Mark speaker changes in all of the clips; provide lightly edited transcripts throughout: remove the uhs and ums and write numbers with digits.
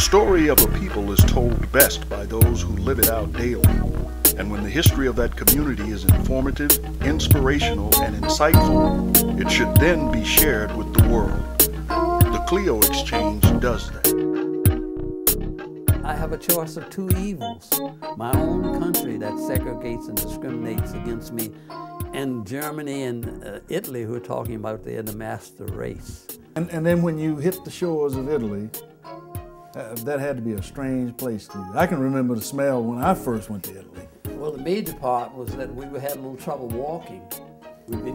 Speaker 1: story of a people is told best by those who live it out daily. And when the history of that community is informative, inspirational, and insightful, it should then be shared with the world. The Clio Exchange does that.
Speaker 2: I have a choice of two evils. My own country that segregates and discriminates against me, and Germany and Italy who are talking about they're the master race.
Speaker 3: And then when you hit the shores of Italy, that had to be a strange place to you. I can remember the smell when I first went to Italy.
Speaker 2: Well, the major part was that we had a little trouble walking.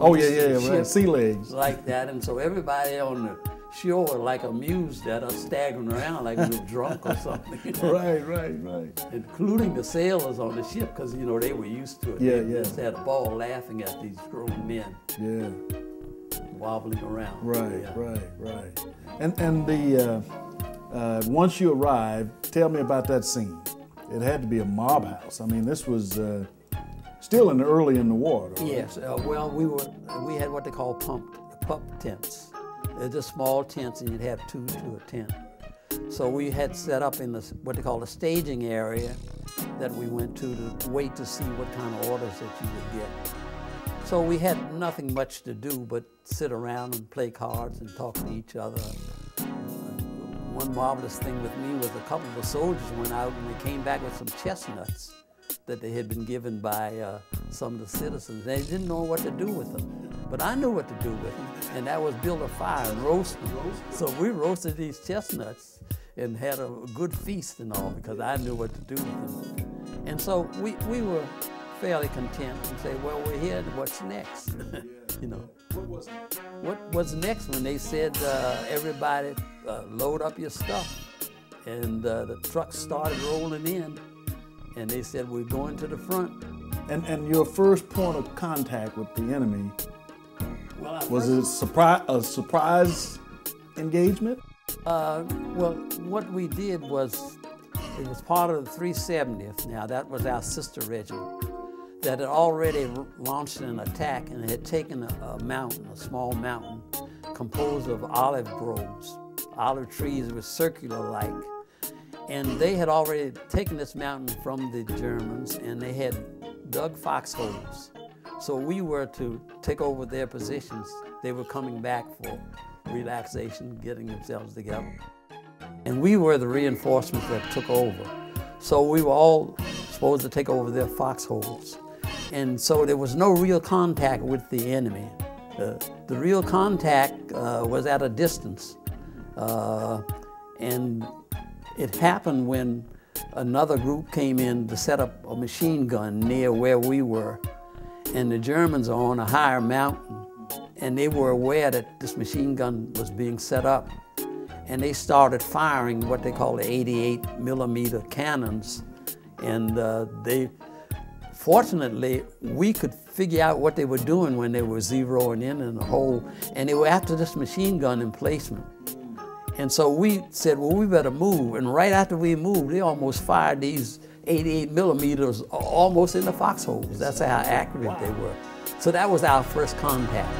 Speaker 3: Oh yeah, right. Sea legs.
Speaker 2: Like that, and so everybody on the shore like amused at us staggering around like we were drunk or something.
Speaker 3: Right.
Speaker 2: Including the sailors on the ship, because you know they were used to it.
Speaker 3: Yeah,
Speaker 2: they just had a ball laughing at these grown men.
Speaker 3: Yeah.
Speaker 2: Wobbling around.
Speaker 3: Right. And the once you arrived, tell me about that scene. It had to be a mob house. I mean, this was still early in the war. Right?
Speaker 2: Yes. Well, we had what they call pump tents. They're just small tents, and you'd have two to a tent. So we had set up in what they call the staging area that we went to wait to see what kind of orders that you would get. So we had nothing much to do but sit around and play cards and talk to each other. One marvelous thing with me was a couple of the soldiers went out and they came back with some chestnuts that they had been given by some of the citizens. They didn't know what to do with them, but I knew what to do with them, and that was build a fire and roast them. So we roasted these chestnuts and had a good feast and all because I knew what to do with them. And so we were fairly content and say, well, we're here, and what's next? You know. What was next when they said, everybody load up your stuff, and the trucks started rolling in, and they said, we're going to the front.
Speaker 3: And your first point of contact with the enemy, was it a surprise engagement?
Speaker 2: Well, what we did was, it was part of the 370th. Now, that was our sister regiment that had already launched an attack and had taken a mountain, a small mountain, composed of olive groves. Olive trees were circular-like. And they had already taken this mountain from the Germans, and they had dug foxholes. So we were to take over their positions. They were coming back for relaxation, getting themselves together. And we were the reinforcements that took over. So we were all supposed to take over their foxholes. And so there was no real contact with the enemy. The real contact was at a distance. And it happened when another group came in to set up a machine gun near where we were. And the Germans are on a higher mountain. And they were aware that this machine gun was being set up. And they started firing what they call the 88mm cannons. And fortunately, we could figure out what they were doing when they were zeroing in the hole. And they were after this machine gun emplacement. And so we said, well, we better move. And right after we moved, they almost fired these 88mm almost in the foxholes. That's how accurate they were. So that was our first contact.